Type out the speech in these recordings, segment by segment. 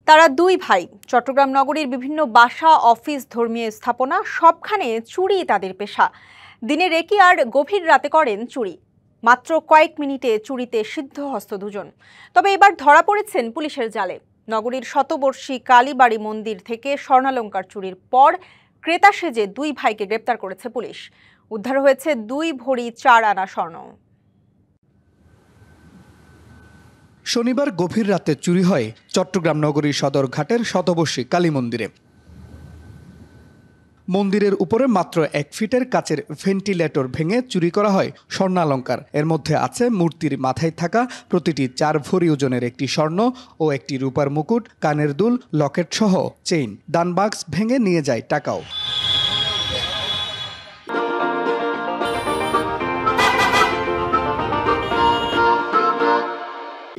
তারা দুই ভাই। চট্টগ্রাম নগরীর বিভিন্ন বাসা, অফিস, ধর্মীয় স্থাপনা সবখানে চুরি তাদের পেশা। দিনে রেকি আর গভীর রাতে করেন চুরি। মাত্র কয়েক মিনিটে চুরিতে সিদ্ধহস্ত দুজন। তবে এবার ধরা পড়েছেন পুলিশের জালে। নগরীর শতবর্ষী কালীবাড়ি মন্দির থেকে স্বর্ণালংকার চুরির পর ক্রেতা সেজে দুই ভাইকে গ্রেপ্তার করেছে পুলিশ। উদ্ধার হয়েছে 2 ভরি 4 আনা স্বর্ণ। শনিবার গভীর রাতে চুরি হয় চট্টগ্রাম নগরীর সদরঘাটের শতবর্ষী কালী মন্দিরে। মন্দিরের উপরে মাত্র 1 ফিটের কাচের ভেন্টিলেটর ভেঙে চুরি করা হয় স্বর্ণালংকার। এর মধ্যে আছে মূর্তির মাথায় থাকা প্রতিটি 4 ভরি ওজনের একটি স্বর্ণ ও একটি রূপার মুকুট, কানের দুল, লকেট সহ চেইন। দানবাক্স ভেঙে নিয়ে যায় টাকাও।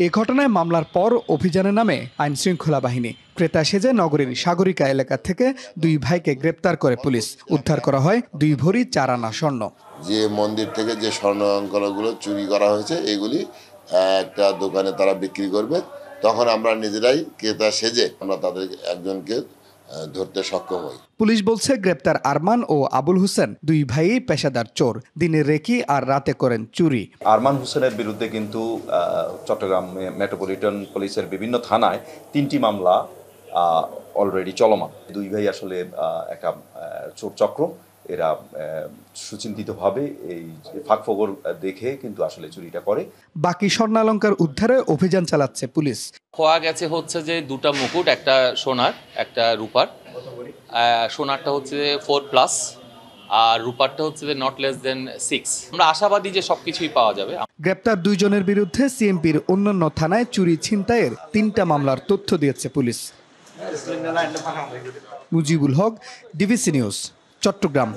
এ ঘটনায় মামলার পর অভিযানে নামে আইন শৃঙ্খলা বাহিনী। ক্রেতা সেজে নগরীর সাগরিকা এলাকা থেকে 2 ভাইকে গ্রেপ্তার করে পুলিশ। উদ্ধার করা হয় 2 ভরি 4 আনা স্বর্ণ। যে মন্দির থেকে যে স্বর্ণালংকারগুলো চুরি করা হয়েছে এগুলি একটা দোকানে তারা বিক্রি করবে, তখন আমরা নিজেরাই ক্রেতা সেজে আমরা তাদের একজনকে ধরতে সক্ষম হই। পুলিশ বলছে গ্রেপ্তার আরমান ও আবুল হোসেন 2 ভাই পেশাদার চোর। দিনে রেকি আর রাতে করেন চুরি। আরমান হোসেনের বিরুদ্ধে কিন্তু চট্টগ্রাম মেট্রোপলিটন পুলিশের বিভিন্ন থানায় 3টি মামলা অলরেডি চলমান। 2 ভাই আসলে একটা চোর চক্র। এরা সুচিন্তিতভাবে এই ফাঁকফোকর দেখে কিন্তু আসলে চুরিটা করে। বাকি স্বর্ণালংকার উদ্ধারে অভিযান চালাচ্ছে পুলিশ। খোয়া গেছে হচ্ছে যে 2টা মুকুট, একটা সোনার, একটা রূপার। সোনারটা হচ্ছে 4+ আর রূপারটা হচ্ছে নট লেস দেন 6। আমরা আশাবাদী যে সবকিছুই পাওয়া যাবে। গ্রেপ্তার 2 জনের বিরুদ্ধে সিএমপির অন্যান্য থানায় চুরি ছিনতাইয়ের 3টা মামলার তথ্য দিয়েছে police. Mujibul Haque, DBC news, Chittagong.